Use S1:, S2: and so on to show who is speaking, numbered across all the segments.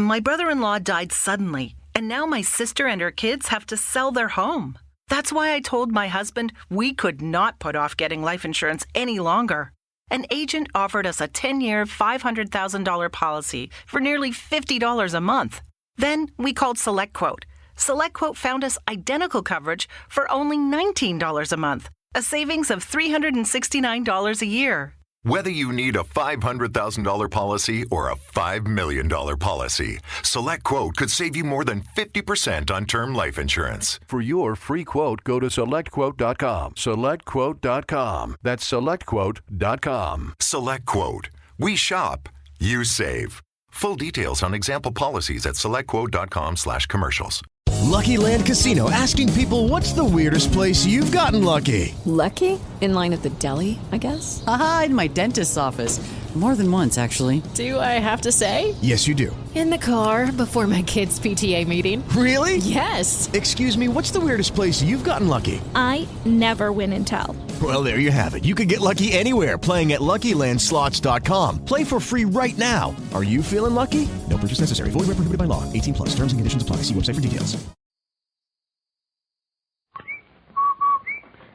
S1: My brother-in-law died suddenly, and now my sister and her kids have to sell their home. That's why I told my husband we could not put off getting life insurance any longer. An agent offered us a 10-year, $500,000 policy for nearly $50 a month. Then we called SelectQuote. SelectQuote found us identical coverage for only $19 a month, a savings of $369 a year.
S2: Whether you need a $500,000 policy or a $5 million policy, SelectQuote could save you more than 50% on term life insurance.
S3: For your free quote, go to SelectQuote.com. SelectQuote.com. That's SelectQuote.com.
S2: SelectQuote. We shop. You save. Full details on example policies at SelectQuote.com/commercials.
S4: Lucky Land Casino, asking people, what's the weirdest place you've gotten lucky?
S5: Lucky? In line at the deli, I guess?
S6: Aha, in my dentist's office. More than once, actually.
S5: Do I have to say?
S4: Yes, you do.
S5: In the car before my kids' PTA meeting.
S4: Really?
S5: Yes.
S4: Excuse me, what's the weirdest place you've gotten lucky?
S7: I never win and tell.
S4: Well, there you have it. You can get lucky anywhere, playing at LuckyLandSlots.com. Play for free right now. Are you feeling lucky? No purchase necessary. Void where prohibited by law. 18+. Terms and conditions apply. See website for details.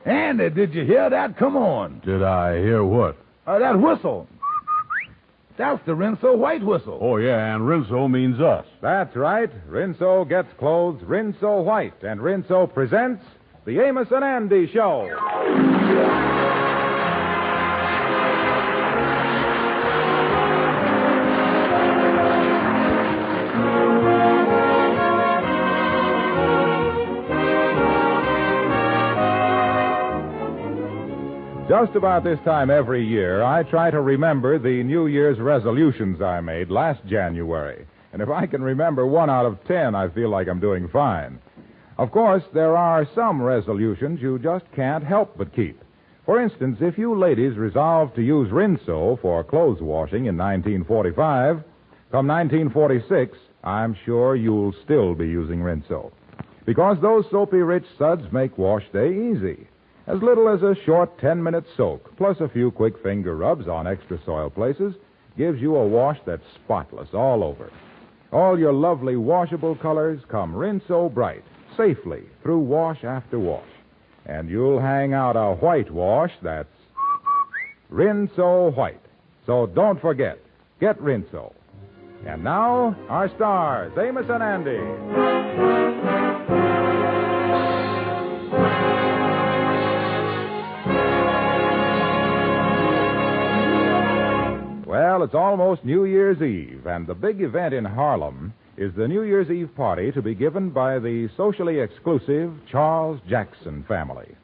S8: Andy, did you hear that? Come on.
S9: Did I hear what?
S8: That whistle. That's the Rinso White whistle.
S9: Oh, yeah, and Rinso means us.
S10: That's right. Rinso gets clothes Rinso White, and Rinso presents the Amos and Andy Show. Just about this time every year, I try to remember the New Year's resolutions I made last January. And if I can remember 1 out of 10, I feel like I'm doing fine. Of course, there are some resolutions you just can't help but keep. For instance, if you ladies resolve to use Rinso for clothes washing in 1945, come 1946, I'm sure you'll still be using Rinso. Because those soapy-rich suds make wash day easy. As little as a short 10-minute soak, plus a few quick finger rubs on extra soil places, gives you a wash that's spotless all over. All your lovely washable colors come Rinso bright, safely, through wash after wash. And you'll hang out a white wash that's Rinso White. So don't forget, get Rinso. And now, our stars, Amos and Andy. Well, it's almost New Year's Eve, and the big event in Harlem is the New Year's Eve party to be given by the socially exclusive Charles Jackson family.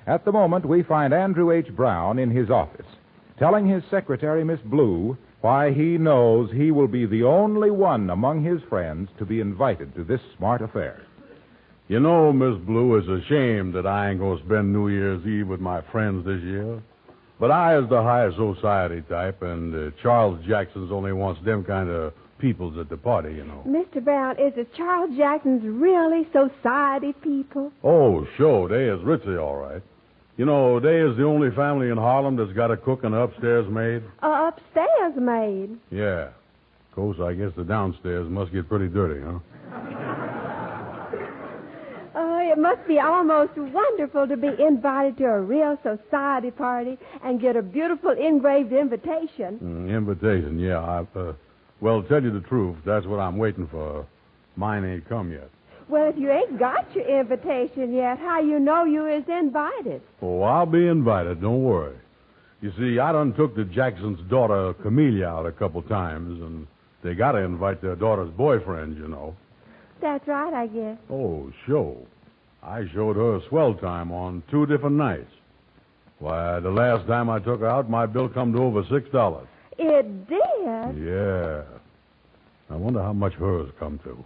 S10: At the moment, we find Andrew H. Brown in his office, telling his secretary, Miss Blue, why he knows he will be the only one among his friends to be invited to this smart affair.
S9: You know, Miss Blue, it's a shame that I ain't going to spend New Year's Eve with my friends this year. But I is the high society type, and Charles Jackson's only wants them kind of peoples at the party, you know.
S11: Mr. Brown, is it Charles Jackson's really society people?
S9: Oh, sure, they is ritzy, all right. You know, they is the only family in Harlem that's got a cook and an upstairs maid.
S11: Upstairs maid?
S9: Yeah. Of course, I guess the downstairs must get pretty dirty, huh?
S11: It must be almost wonderful to be invited to a real society party and get a beautiful engraved invitation.
S9: Invitation, yeah. Well, to tell you the truth, that's what I'm waiting for. Mine ain't come yet.
S11: Well, if you ain't got your invitation yet, how you know you is invited?
S9: Oh, I'll be invited, don't worry. You see, I done took the Jackson's daughter, Camellia, out a couple times, and they got to invite their daughter's boyfriend, you know.
S11: That's right, I guess.
S9: Oh, sure. I showed her a swell time on 2 different nights. Why, the last time I took her out, my bill come to over $6.
S11: It did?
S9: Yeah. I wonder how much hers come to.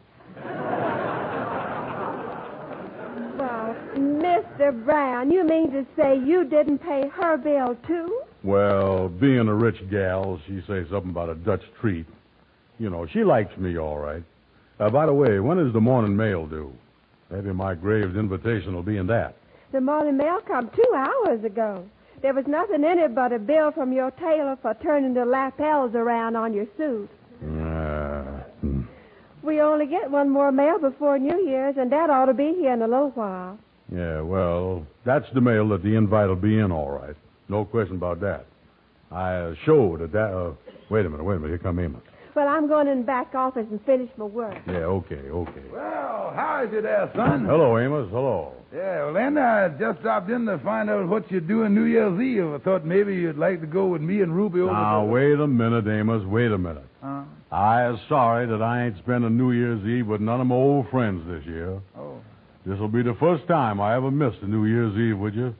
S11: Well, Mr. Brown, you mean to say you didn't pay her bill, too?
S9: Well, being a rich gal, she say something about a Dutch treat. You know, she likes me all right. By the way, when is the morning mail due? Maybe my Graves invitation will be in that.
S11: The morning mail come 2 hours ago. There was nothing in it but a bill from your tailor for turning the lapels around on your suit. we only get one more mail before New Year's, and that ought to be here in a little while.
S9: Yeah, well, that's the mail that the invite will be in, all right. No question about that. I showed that. Wait a minute. Here come Amos.
S11: Well, I'm going in the back office and finish my work.
S9: Yeah, okay.
S8: Well, how is you there, son?
S9: Hello, Amos. Hello.
S8: Yeah, well, Andy, I just dropped in to find out what you're doing New Year's Eve. I thought maybe you'd like to go with me and Ruby over
S9: Now, wait a minute, Amos. Wait a minute. I is sorry that I ain't spending New Year's Eve with none of my old friends this year.
S8: Oh.
S9: This'll be the first time I ever missed a New Year's Eve with you.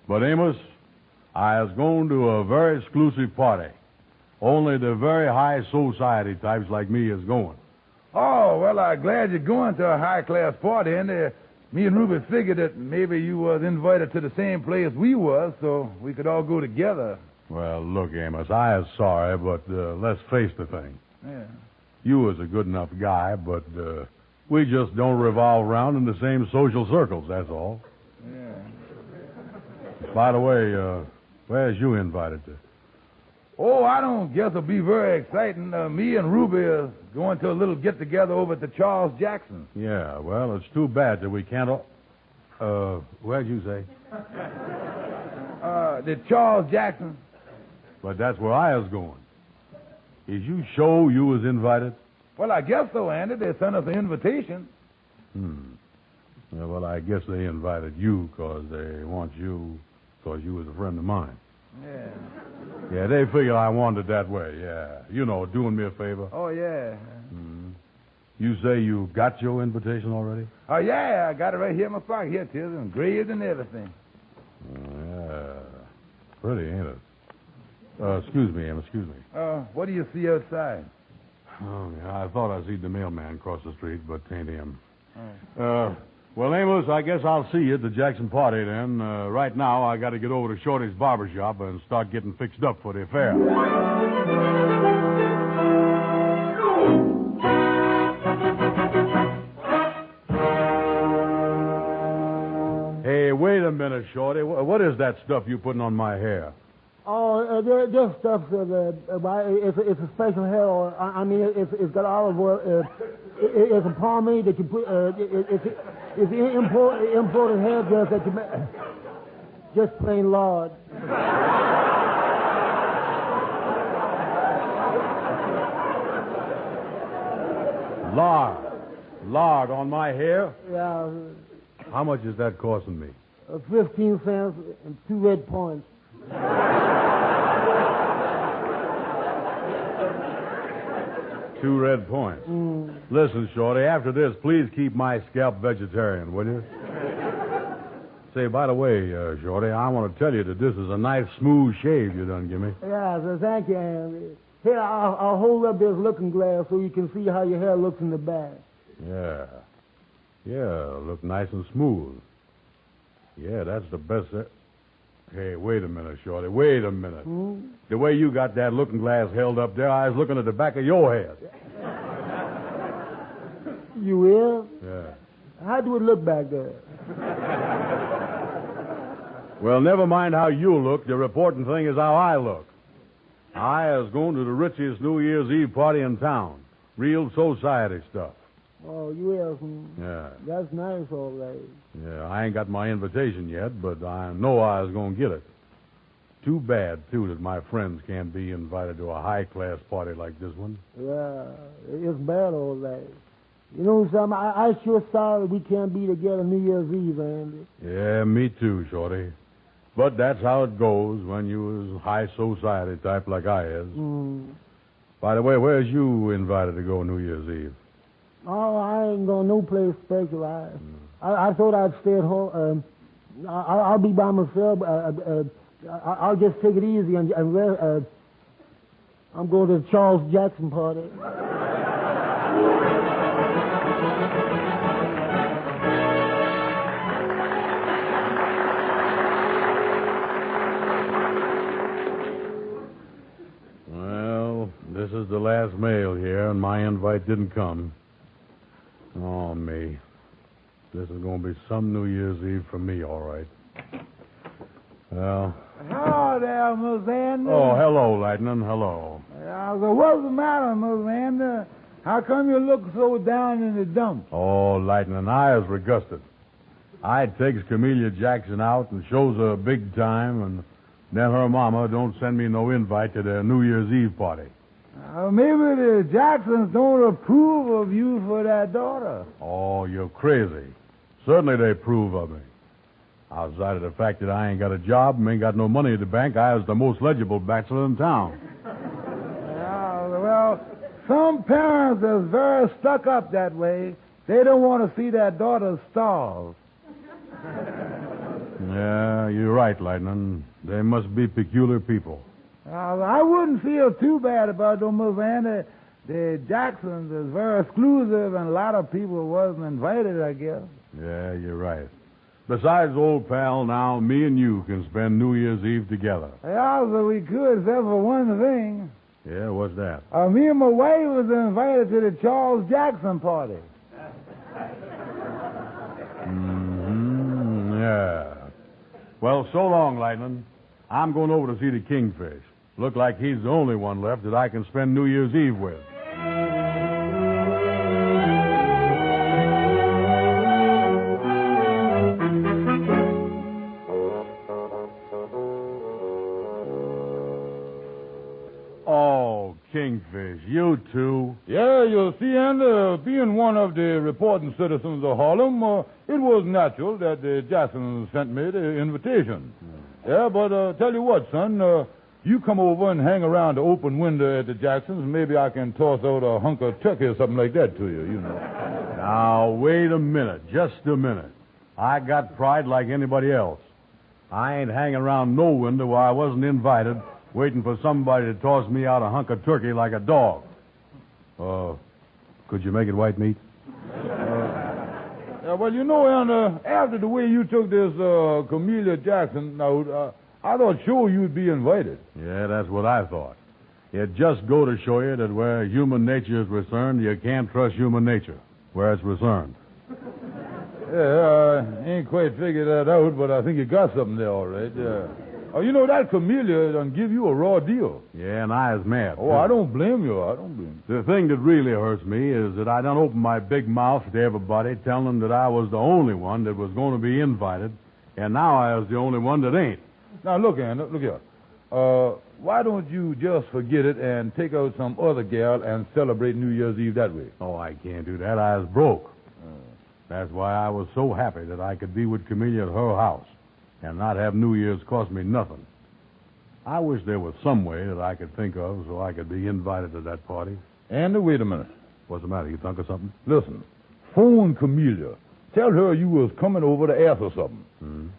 S9: But, Amos, I is going to a very exclusive party. Only the very high society types like me is going.
S8: Oh, well, I'm glad you're going to a high-class party, and me and Ruby figured that maybe you was invited to the same place we was, so we could all go together.
S9: Well, look, Amos, I is sorry, but let's face the thing.
S8: Yeah.
S9: You was a good enough guy, but we just don't revolve around in the same social circles, that's all.
S8: Yeah.
S9: By the way, where's you invited to?
S8: Oh, I don't guess it'll be very exciting. Me and Ruby are going to a little get-together over at the Charles Jackson.
S9: Yeah, well, it's too bad that we can't... where'd you say?
S8: The Charles Jackson.
S9: But that's where I was going. Is you sure you was invited?
S8: Well, I guess so, Andy. They sent us an invitation.
S9: Yeah, well, I guess they invited you because they want you because you was a friend of mine.
S8: Yeah.
S9: Yeah, they figured I wanted it that way, yeah. You know, doing me a favor.
S8: Oh, yeah.
S9: You say you got your invitation already?
S8: Oh, yeah, I got it right here in my pocket. Here it is, engraved and everything.
S9: Yeah. Pretty, ain't it? Excuse me, Em, excuse me.
S8: What do you see outside?
S9: Oh, yeah, I thought I seen the mailman across the street, but ain't him. Well, Amos, I guess I'll see you at the Jackson party then. Right now, I got to get over to Shorty's barbershop and start getting fixed up for the affair. Hey, wait a minute, Shorty. What is that stuff you putting on my hair?
S12: Oh, this stuff, it's a special hair oil. I mean, it's got olive oil. It's a pomade that you put, it's imported hair gel that you make. Just plain lard.
S9: Lard on my hair?
S12: Yeah.
S9: How much is that costing me?
S12: 15 cents and 2 red points.
S9: 2 red points. Listen, Shorty, after this, please keep my scalp vegetarian, will you? Say, by the way, Shorty, I want to tell you that this is a nice, smooth shave you done give me.
S12: Yeah, so thank you, Andy. Here, I'll hold up this looking glass so you can see how your hair looks in the back.
S9: Yeah. Yeah, look nice and smooth. Yeah, that's the best... Hey, wait a minute, Shorty. Wait a minute. The way you got that looking glass held up there, I was looking at the back of your head.
S12: You will?
S9: Yeah.
S12: How do it look back there?
S9: Well, never mind how you look. The important thing is how I look. I was going to the richest New Year's Eve party in town. Real society stuff.
S12: Oh, you will?
S9: Yeah.
S12: That's nice, all right.
S9: Yeah, I ain't got my invitation yet, but I know I was going to get it. Too bad, too, that my friends can't be invited to a high-class party like this one.
S12: Yeah, it's bad, all right. You know something? I sure sorry we can't be together New Year's Eve, Andy.
S9: Yeah, me too, Shorty. But that's how it goes when you was high society type like I is. By the way, where's you invited to go New Year's Eve?
S12: Oh, I ain't going no place special. I thought I'd stay at home. I'll be by myself. I'll just take it easy and rest. I'm going to the Charles Jackson party.
S9: Well, this is the last mail here, and my invite didn't come. Oh, me. This is going to be some New Year's Eve for me, all right. Well...
S8: Hello there, Miss Andy.
S9: Oh, hello, Lightning. Hello.
S8: So what's the matter, Miss Andy? How come you look so down in the dumps?
S9: Oh, Lightning, I is regusted. I takes Camellia Jackson out and shows her a big time, and then her mama don't send me no invite to their New Year's Eve party.
S8: Maybe the Jacksons don't approve of you for that daughter.
S9: Oh, you're crazy. Certainly they approve of me. Outside of the fact that I ain't got a job and ain't got no money at the bank, I is the most legible bachelor in town.
S8: Well, some parents is very stuck up that way. They don't want to see their daughter starve.
S9: Yeah, you're right, Lightning. They must be peculiar people.
S8: I wouldn't feel too bad about them, Miss Andy. The Jacksons is very exclusive, and a lot of people wasn't invited, I guess.
S9: Yeah, you're right. Besides, old pal, now me and you can spend New Year's Eve together.
S8: Yeah, so we could, except for one thing.
S9: Yeah, what's that?
S8: Me and my wife was invited to the Charles Jackson party.
S9: Yeah. Well, so long, Lightning. I'm going over to see the Kingfish. Look like he's the only one left that I can spend New Year's Eve with. Oh, Kingfish, you too.
S8: Yeah, you see, and being one of the reporting citizens of Harlem, it was natural that the Jacksons sent me the invitation. Yeah, but tell you what, son, you come over and hang around the open window at the Jacksons, and maybe I can toss out a hunk of turkey or something like that to you, you know.
S9: Now, wait a minute, just a minute. I got pride like anybody else. I ain't hanging around no window where I wasn't invited, waiting for somebody to toss me out a hunk of turkey like a dog. Could you make it white meat?
S8: Well, you know, and after the way you took this Camellia Jackson out, I thought sure you'd be invited.
S9: Yeah, that's what I thought. It just go to show you that where human nature is concerned, you can't trust human nature where it's concerned.
S8: Yeah, I ain't quite figured that out, but I think you got something there, all right. You know, that Camellia done give you a raw deal.
S9: Yeah, and I is mad.
S8: Oh, I don't blame you. I don't blame you.
S9: The thing that really hurts me is that I done opened my big mouth to everybody, telling them that I was the only one that was going to be invited, and now I was the only one that ain't.
S8: Now, look, Ann, look here. Why don't you just forget it and take out some other gal and celebrate New Year's Eve that way?
S9: Oh, I can't do that. I was broke. That's why I was so happy that I could be with Camellia at her house and not have New Year's cost me nothing. I wish there was some way that I could think of so I could be invited to that party.
S8: Andy, wait a minute.
S9: What's the matter? You think of something?
S8: Listen, phone Camellia. Tell her you was coming over to ask her something.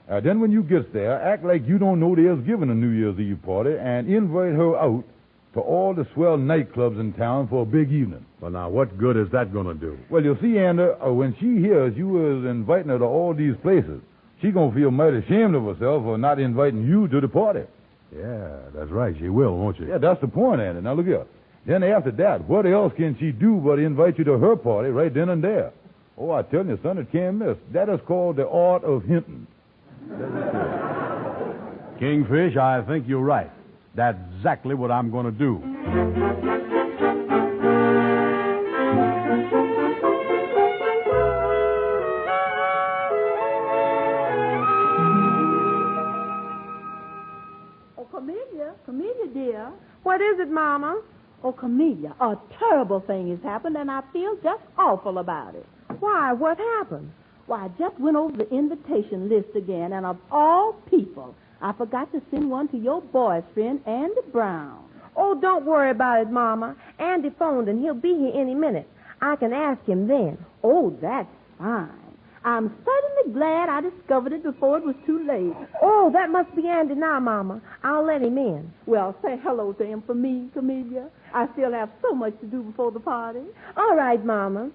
S8: Then when you get there, act like you don't know they's giving a New Year's Eve party and invite her out to all the swell nightclubs in town for a big evening.
S9: Well, now, what good is that going to do?
S8: Well, you see, Andy, when she hears you was inviting her to all these places, she going to feel mighty ashamed of herself for not inviting you to the party.
S9: Yeah, that's right. She will, won't she?
S8: Yeah, that's the point, Andy. Now, look here. Then after that, what else can she do but invite you to her party right then and there? Oh, I tell you, son, it can't miss. That is called the art of hinting.
S9: Kingfish, I think you're right. That's exactly what I'm going to do.
S11: Oh, Camellia, dear. What is it, Mama? Oh, Camellia, a terrible thing has happened, and I feel just awful about it. Why? What happened? Why, I just went over the invitation list again, and of all people, I forgot to send one to your boyfriend, Andy Brown.
S13: Oh, don't worry about it, Mama. Andy phoned, and he'll be here any minute. I can ask him then.
S11: Oh, that's fine. I'm certainly glad I discovered it before it was too late.
S13: Oh, that must be Andy now, Mama. I'll let him in.
S11: Well, say hello to him for me, Camellia. I still have so much to do before the party.
S13: All right, Mama.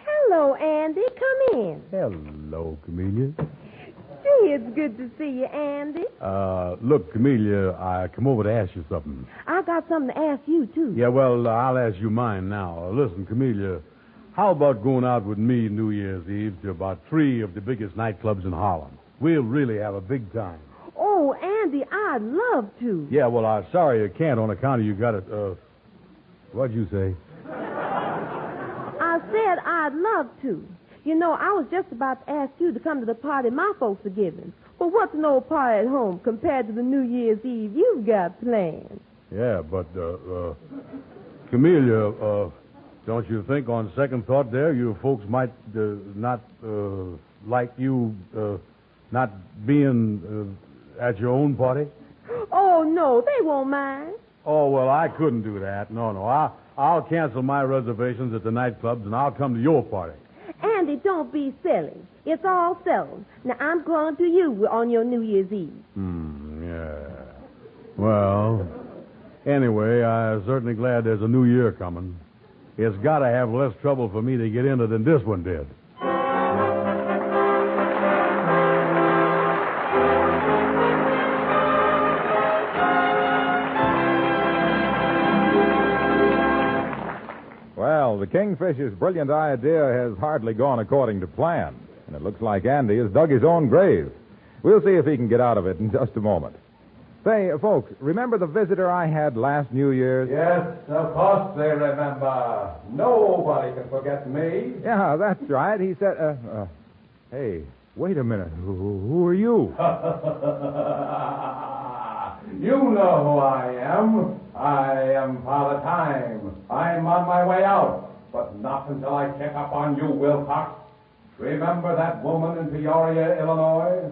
S13: Hello, Andy. Come in.
S9: Hello, Camellia.
S13: Gee, it's good to see you, Andy.
S9: Look, Camellia, I come over to ask you something.
S13: I got something to ask you, too.
S9: Yeah, well, I'll ask you mine now. Listen, Camellia, how about going out with me New Year's Eve to about 3 of the biggest nightclubs in Harlem? We'll really have a big time.
S13: Oh, Andy, I'd love to.
S9: Yeah, well, I'm sorry you can't on account of you got it. What'd you say?
S13: said I'd love to. You know, I was just about to ask you to come to the party my folks are giving. But what's an old party at home compared to the New Year's Eve you've got planned?
S9: Yeah, but, Camellia, don't you think on second thought there you folks might not like you not being at your own party?
S13: Oh, no, they won't mind.
S9: Oh, well, I couldn't do that. No. I'll cancel my reservations at the nightclubs, and I'll come to your party.
S13: Andy, don't be silly. It's all settled. Now, I'm calling to you on your New Year's Eve.
S9: Yeah. Well, anyway, I'm certainly glad there's a new year coming. It's got to have less trouble for me to get into than this one did.
S10: Well, the Kingfish's brilliant idea has hardly gone according to plan, and it looks like Andy has dug his own grave. We'll see if he can get out of it in just a moment. Say, folks, remember the visitor I had last New Year's?
S14: Yes, of course they remember. Nobody can forget me.
S10: Yeah, that's right. He said, hey, wait a minute. Who are you?
S14: You know who I am. I am Father Time. I'm on my way out, but not until I check up on you, Wilcox. Remember that woman in Peoria, Illinois?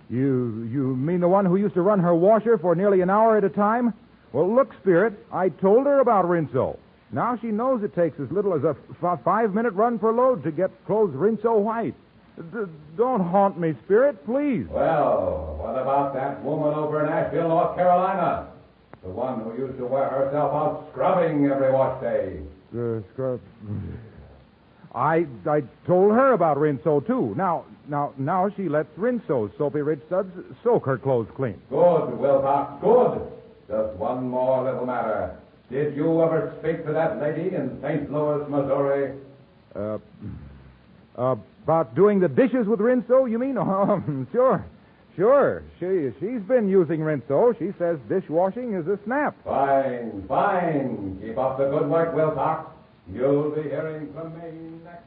S10: You mean the one who used to run her washer for nearly an hour at a time? Well, look, Spirit, I told her about Rinso. Now she knows it takes as little as a 5-minute run per load to get clothes Rinso white. Don't haunt me, Spirit, please.
S14: Well, what about that woman over in Asheville, North Carolina? The one who used to wear herself out scrubbing every wash day.
S10: Scrub. I told her about Rinso, too. Now she lets Rinso's soapy rich suds soak her clothes clean.
S14: Good, Wilcox, good. Just one more little matter. Did you ever speak to that lady in St. Louis, Missouri?
S10: About doing the dishes with Rinso, you mean? Oh, sure. She's been using Rinso. She says dishwashing is a snap.
S14: Fine. Keep up the good work, Wilcox. You'll be hearing from me next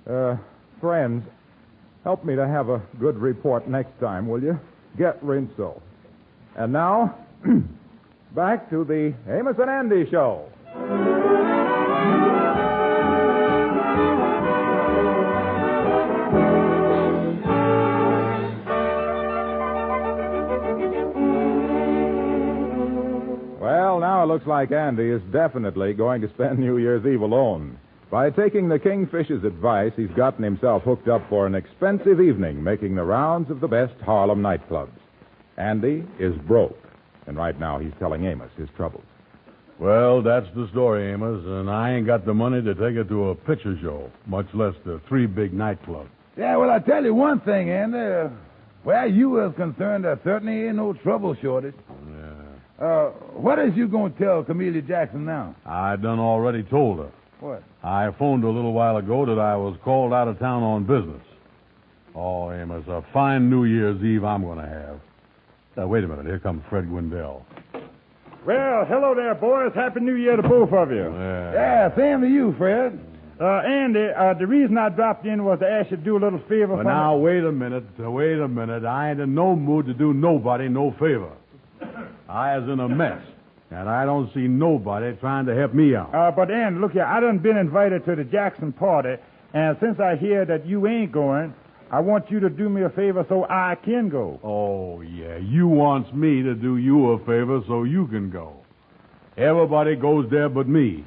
S14: year.
S10: Friends, help me to have a good report next time, will you? Get Rinso. And now, back to the Amos and Andy Show. Well, now it looks like Andy is definitely going to spend New Year's Eve alone. By taking the Kingfish's advice, he's gotten himself hooked up for an expensive evening, making the rounds of the best Harlem nightclubs. Andy is broke, and right now he's telling Amos his troubles.
S9: Well, that's the story, Amos, and I ain't got the money to take it to a picture show, much less the 3 big nightclubs.
S15: Yeah, well, I tell you one thing, Andy. Where you is concerned, there certainly ain't no trouble shortage.
S9: Yeah.
S15: What is you going to tell Camellia Jackson now?
S9: I done already told her.
S15: What?
S9: I phoned a little while ago that I was called out of town on business. Oh, Amos, a fine New Year's Eve I'm going to have. Now, wait a minute. Here comes Fred Gwendell.
S16: Well, hello there, boys. Happy New Year to both of you.
S15: Yeah, same to you, Fred.
S16: Andy, the reason I dropped in was to ask you to do a little favor for me.
S9: Now, wait a minute. I ain't in no mood to do nobody no favor. I is in a mess, and I don't see nobody trying to help me out.
S16: But, Andy, look here. I done been invited to the Jackson party, and since I hear that you ain't going, I want you to do me a favor so I can go.
S9: Oh, yeah. You wants me to do you a favor so you can go. Everybody goes there but me.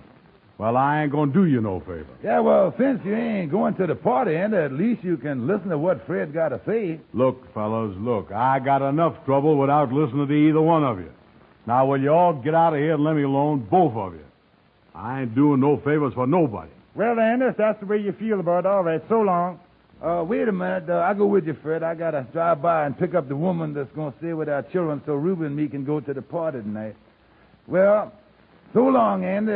S9: Well, I ain't going to do you no favor.
S15: Yeah, well, since you ain't going to the party, Andy, at least you can listen to what Fred got to say.
S9: Look, fellas, I got enough trouble without listening to either one of you. Now, will you all get out of here and let me alone, both of you? I ain't doing no favors for nobody.
S16: Well, Andy, if that's the way you feel about it, all right, so long.
S15: Wait a minute. I'll go with you, Fred. I got to drive by and pick up the woman that's going to stay with our children so Ruben and me can go to the party tonight. Well, so long, Andy.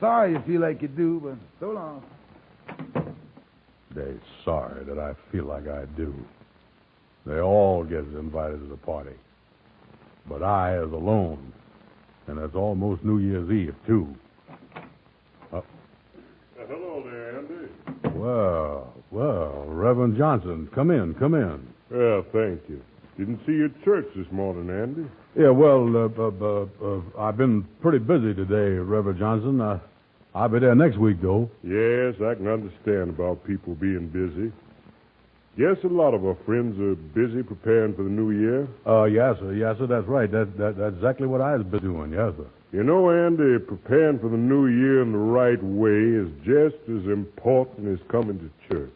S15: Sorry you feel like you do, but so long.
S9: They're sorry that I feel like I do. They all get invited to the party. But I is alone. And it's almost New Year's Eve, too. Hello there, Andy. Well, Reverend Johnson, come in. Yeah, thank you. Didn't see you at church this morning, Andy. Yeah, well, I've been pretty busy today, Reverend Johnson. I'll be there next week, though. Yes, I can understand about people being busy. Yes, a lot of our friends are busy preparing for the new year. Yes, sir, that's right. That's exactly what I've been doing, yes, sir. You know, Andy, preparing for the new year in the right way is just as important as coming to church.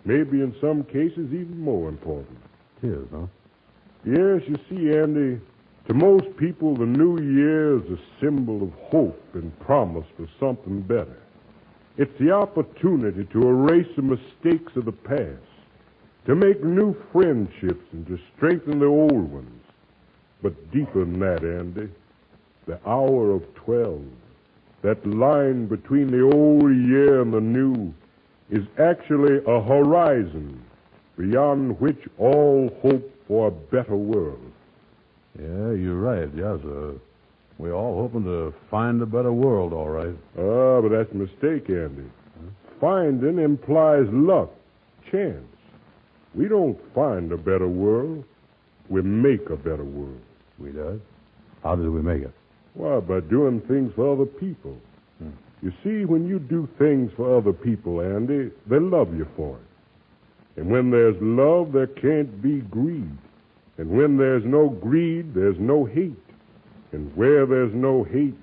S9: Maybe in some cases even more important. It is, huh? Yes, you see, Andy, to most people, the new year is a symbol of hope and promise for something better. It's the opportunity to erase the mistakes of the past, to make new friendships and to strengthen the old ones. But deeper than that, Andy, the hour of 12, that line between the old year and the new, is actually a horizon beyond which all hope for a better world. Yeah, you're right, yes, sir. We're all hoping to find a better world, all right. But that's a mistake, Andy. Finding implies luck, chance. We don't find a better world. We make a better world. We do? How do we make it? Well, by doing things for other people. You see, when you do things for other people, Andy, they love you for it. And when there's love, there can't be greed. And when there's no greed, there's no hate. And where there's no hate,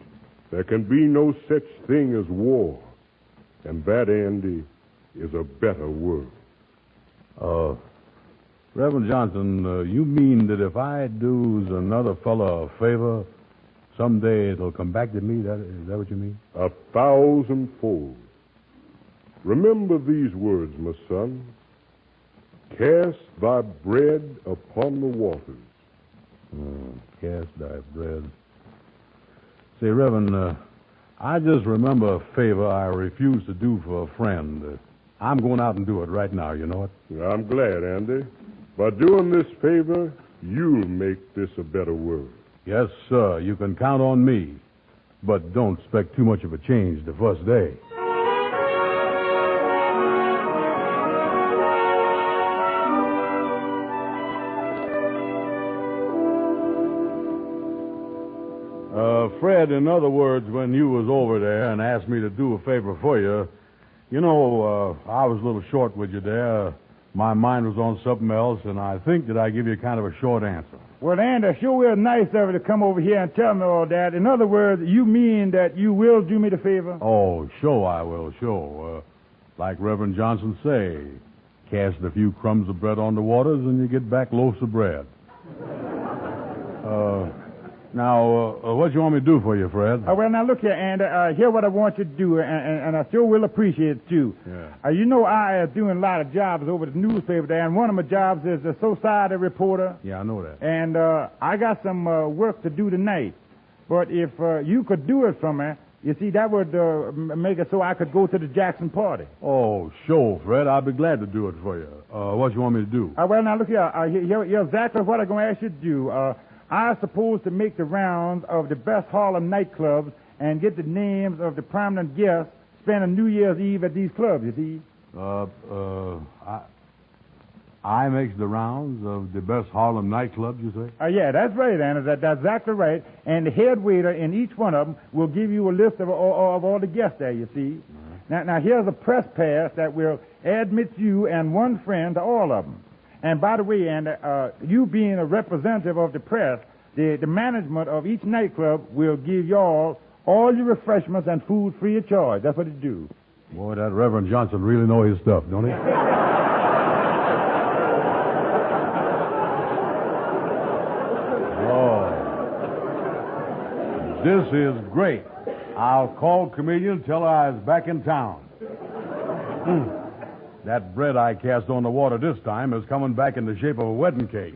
S9: there can be no such thing as war. And that, Andy, is a better world. Reverend Johnson, you mean that if I do another fella a favor, someday it'll come back to me? Is that what you mean? 1,000-fold. Remember these words, my son. Cast thy bread upon the waters. Cast thy bread. Say, Reverend, I just remember a favor I refused to do for a friend. I'm going out and do it right now, you know it? I'm glad, Andy. By doing this favor, you'll make this a better world. Yes, sir. You can count on me. But don't expect too much of a change the first day. Fred, in other words, when you was over there and asked me to do a favor for you, you know, I was a little short with you there. My mind was on something else, and I think that I give you kind of a short answer.
S16: Well, Andy, sure is nice of you to come over here and tell me all that. In other words, you mean that you will do me the favor?
S9: Oh, sure I will, sure. Like Reverend Johnson say, cast a few crumbs of bread on the waters and you get back loaves of bread. Now, what do you want me to do for you, Fred?
S16: Well, now, look here, Andy. Here's what I want you to do, and I sure will appreciate it, too.
S9: Yeah.
S16: You know, I am doing a lot of jobs over at the newspaper there, and one of my jobs is a society reporter.
S9: Yeah, I know that.
S16: And I got some work to do tonight. But if you could do it for me, you see, that would make it so I could go to the Jackson party.
S9: Oh, sure, Fred. I'll be glad to do it for you. What do you want me to do?
S16: Well, now, look here. Here's exactly what I'm going to ask you to do. I'm supposed to make the rounds of the best Harlem nightclubs and get the names of the prominent guests spending New Year's Eve at these clubs, you see.
S9: I makes the rounds of the best Harlem nightclubs, you say?
S16: Yeah, that's right, Anna. That's exactly right. And the head waiter in each one of them will give you a list of all the guests there, you see. Now, here's a press pass that will admit you and one friend to all of them. And by the way, Andy, you being a representative of the press, the management of each nightclub will give y'all all your refreshments and food free of charge. That's what it do.
S9: Boy, that Reverend Johnson really knows his stuff, don't he? Oh. This is great. I'll call comedian and tell her I was back in town. That bread I cast on the water this time is coming back in the shape of a wedding cake.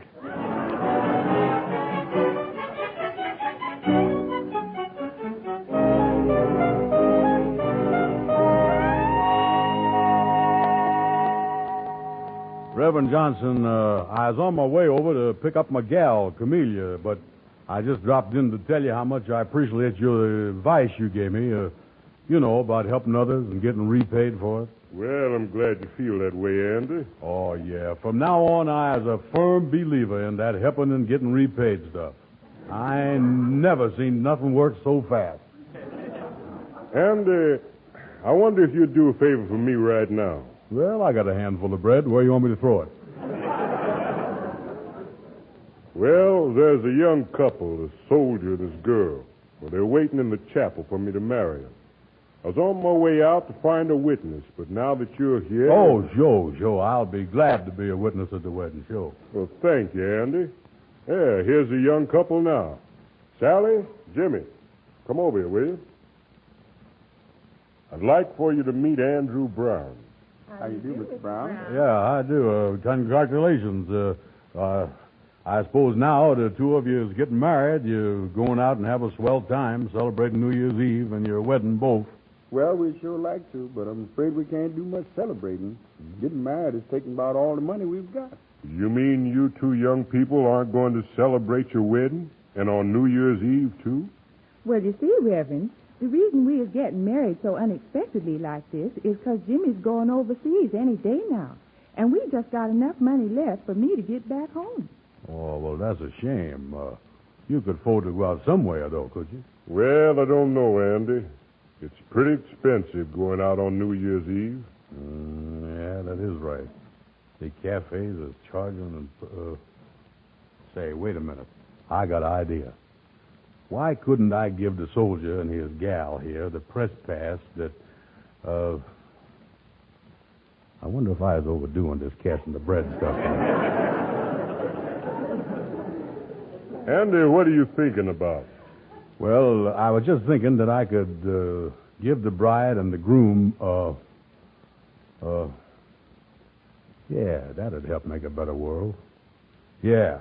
S9: Reverend Johnson, I was on my way over to pick up my gal, Camellia, but I just dropped in to tell you how much I appreciate your advice you gave me. You know, about helping others and getting repaid for it.
S17: Well, I'm glad you feel that way, Andy.
S9: Oh, yeah. From now on, I was a firm believer in that helping and getting repaid stuff. I ain't never seen nothing work so fast.
S17: Andy, I wonder if you'd do a favor for me right now.
S9: Well, I got a handful of bread. Where you want me to throw it?
S17: Well, there's a young couple, a soldier and his girl. Well, they're waiting in the chapel for me to marry them. I was on my way out to find a witness, but now that you're here...
S9: Oh, sure. I'll be glad to be a witness at the wedding, sure.
S17: Well, thank you, Andy. Yeah, here's a young couple now. Sally, Jimmy, come over here, will you? I'd like for you to meet Andrew Brown.
S18: How you do, Mr. Brown?
S9: Yeah, I do. Congratulations. I suppose now the two of you is getting married. You're going out and have a swell time celebrating New Year's Eve and your wedding both.
S18: Well, we'd sure like to, but I'm afraid we can't do much celebrating. Getting married is taking about all the money we've got.
S17: You mean you two young people aren't going to celebrate your wedding? And on New Year's Eve, too?
S19: Well, you see, Reverend, the reason we is getting married so unexpectedly like this is because Jimmy's going overseas any day now. And we just got enough money left for me to get back home.
S9: Oh, well, that's a shame. You could afford to go out somewhere, though, could you?
S17: Well, I don't know, Andy. It's pretty expensive going out on New Year's Eve.
S9: Yeah, that is right. The cafes is charging and... Say, wait a minute. I got an idea. Why couldn't I give the soldier and his gal here the press pass that... I wonder if I was overdoing this casting the bread stuff.
S17: Andy, what are you thinking about?
S9: Well, I was just thinking that I could give the bride and the groom, yeah, that'd help make a better world. Yeah.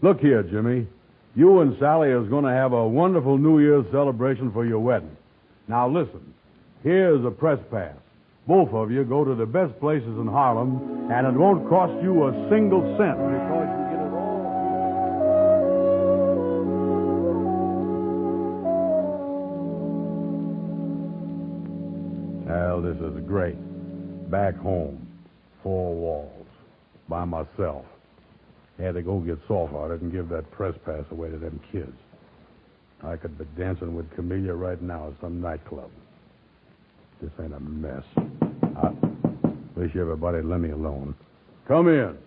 S9: Look here, Jimmy. You and Sally is going to have a wonderful New Year's celebration for your wedding. Now, listen. Here's a press pass. Both of you go to the best places in Harlem, and it won't cost you a single cent because you get it all. Well, this is great. Back home, 4 walls, by myself. Had to go get soft-hearted and give that press pass away to them kids. I could be dancing with Camellia right now at some nightclub. This ain't a mess. I wish everybody'd let me alone. Come in.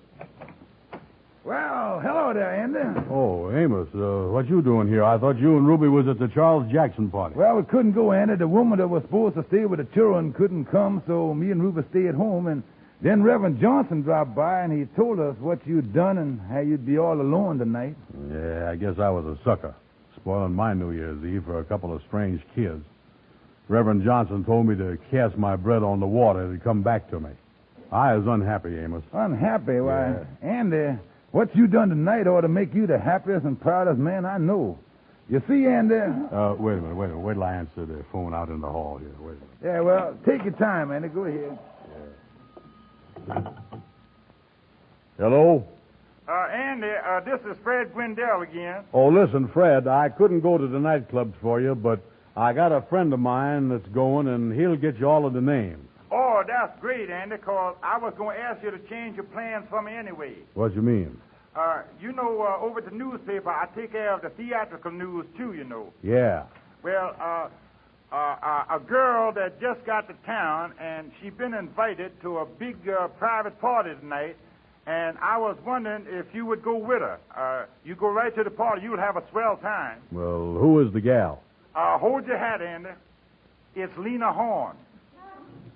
S15: Well, hello there, Andy.
S9: Oh, Amos, what you doing here? I thought you and Ruby was at the Charles Jackson party.
S15: Well, we couldn't go, Andy. The woman that was supposed to stay with the children couldn't come, so me and Ruby stayed home, and then Reverend Johnson dropped by, and he told us what you'd done and how you'd be all alone tonight.
S9: Yeah, I guess I was a sucker, spoiling my New Year's Eve for a couple of strange kids. Reverend Johnson told me to cast my bread on the water to come back to me. I was unhappy, Amos.
S15: Unhappy? Why,
S9: Yeah.
S15: Andy, what you done tonight ought to make you the happiest and proudest man I know. You see, Andy...
S9: Wait a minute. Wait till I answer the phone out in the hall here. Wait a minute.
S15: Yeah, well, take your time, Andy. Go ahead.
S9: Hello?
S16: Andy, this is Fred Gwendell again.
S9: Oh, listen, Fred, I couldn't go to the nightclubs for you, but I got a friend of mine that's going, and he'll get you all of the names.
S16: Oh, that's great, Andy, because I was going to ask you to change your plans for me anyway.
S9: What you mean?
S16: You know, over at the newspaper, I take care of the theatrical news, too, you know.
S9: Yeah.
S16: Well, a girl that just got to town, and she's been invited to a big private party tonight, and I was wondering if you would go with her. You go right to the party. You'll have a swell time.
S9: Well, who is the gal?
S16: Hold your hat, Andy. It's Lena Horne.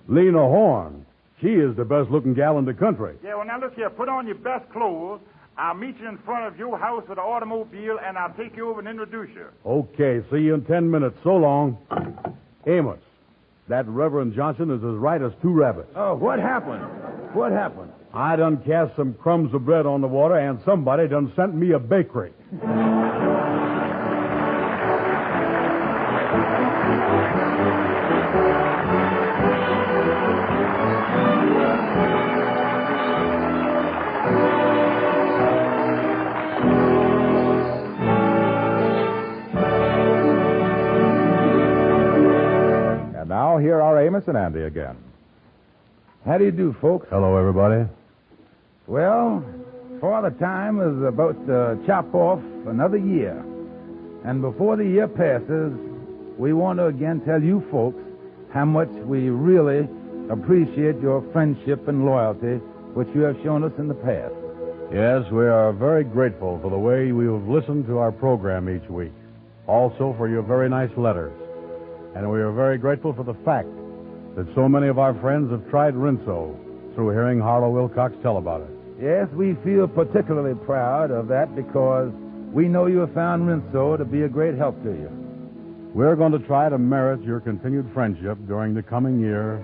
S9: Lena Horne. She is the best-looking gal in the country.
S16: Yeah, well, now, look here. Put on your best clothes. I'll meet you in front of your house with an automobile, and I'll take you over and introduce you.
S9: Okay, see you in 10 minutes. So long. Amos, that Reverend Johnson is as right as 2 rabbits.
S15: Oh, what happened? What happened?
S9: I done cast some crumbs of bread on the water, and somebody done sent me a bakery.
S10: Now now, here are Amos and Andy again.
S15: How do you do, folks?
S9: Hello, everybody.
S15: Well, Father Time is about to chop off another year. And before the year passes, we want to again tell you folks how much we really appreciate your friendship and loyalty, which you have shown us in the past.
S9: Yes, we are very grateful for the way you have listened to our program each week. Also for your very nice letters. And we are very grateful for the fact that so many of our friends have tried Rinso through hearing Harlow Wilcox tell about it.
S15: Yes, we feel particularly proud of that because we know you have found Rinso to be a great help to you.
S9: We're going to try to merit your continued friendship during the coming year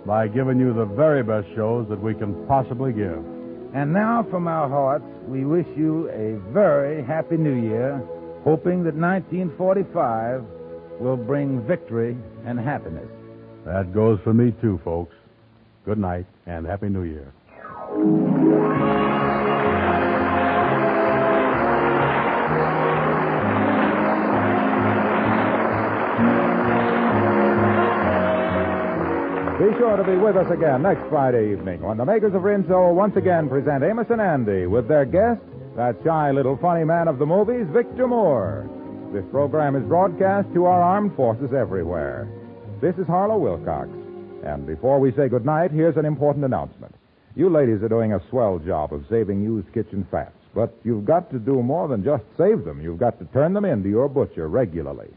S9: by giving you the very best shows that we can possibly give.
S15: And now, from our hearts, we wish you a very happy new year, hoping that 1945 will bring victory and happiness.
S9: That goes for me, too, folks. Good night, and Happy New Year.
S10: Be sure to be with us again next Friday evening when the makers of Rinso once again present Amos and Andy with their guest, that shy little funny man of the movies, Victor Moore. This program is broadcast to our armed forces everywhere. This is Harlow Wilcox. And before we say goodnight, here's an important announcement. You ladies are doing a swell job of saving used kitchen fats, but you've got to do more than just save them. You've got to turn them into your butcher regularly.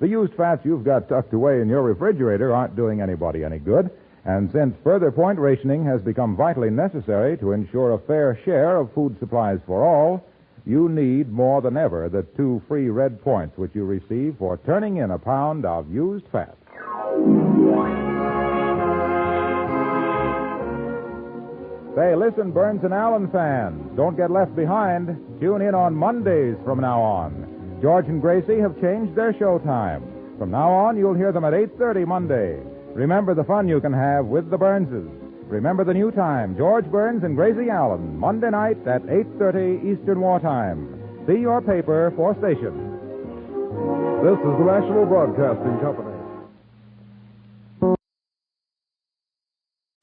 S10: The used fats you've got tucked away in your refrigerator aren't doing anybody any good, and since further point rationing has become vitally necessary to ensure a fair share of food supplies for all, you need more than ever the 2 free red points which you receive for turning in a pound of used fat. Say, listen, Burns and Allen fans, don't get left behind. Tune in on Mondays from now on. George and Gracie have changed their show time. From now on, you'll hear them at 8:30 Monday. Remember the fun you can have with the Burnses. Remember the new time, George Burns and Gracie Allen, Monday night at 8:30 Eastern Wartime. See your paper for station.
S17: This is the National Broadcasting Company.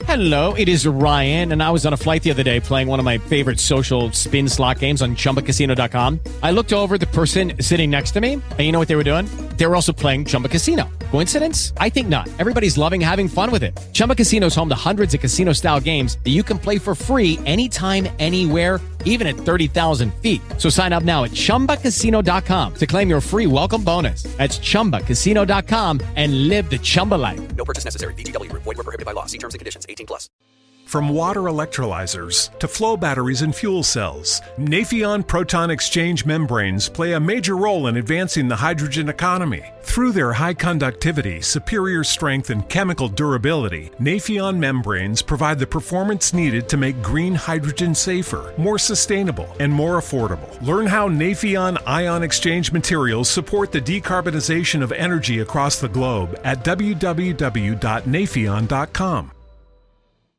S20: Hello, it is Ryan, and I was on a flight the other day playing one of my favorite social spin slot games on ChumbaCasino.com. I looked over at the person sitting next to me, and you know what they were doing? They were also playing Chumba Casino. Coincidence? I think not. Everybody's loving having fun with it. Chumba Casino is home to hundreds of casino-style games that you can play for free anytime, anywhere, even at 30,000 feet. So sign up now at ChumbaCasino.com to claim your free welcome bonus. That's ChumbaCasino.com and live the Chumba life.
S21: No purchase necessary. VGW. Void where prohibited by law. See terms and conditions. 18+.
S22: From water electrolyzers to flow batteries and fuel cells, Nafion proton exchange membranes play a major role in advancing the hydrogen economy. Through their high conductivity, superior strength, and chemical durability, Nafion membranes provide the performance needed to make green hydrogen safer, more sustainable, and more affordable. Learn how Nafion ion exchange materials support the decarbonization of energy across the globe at www.nafion.com.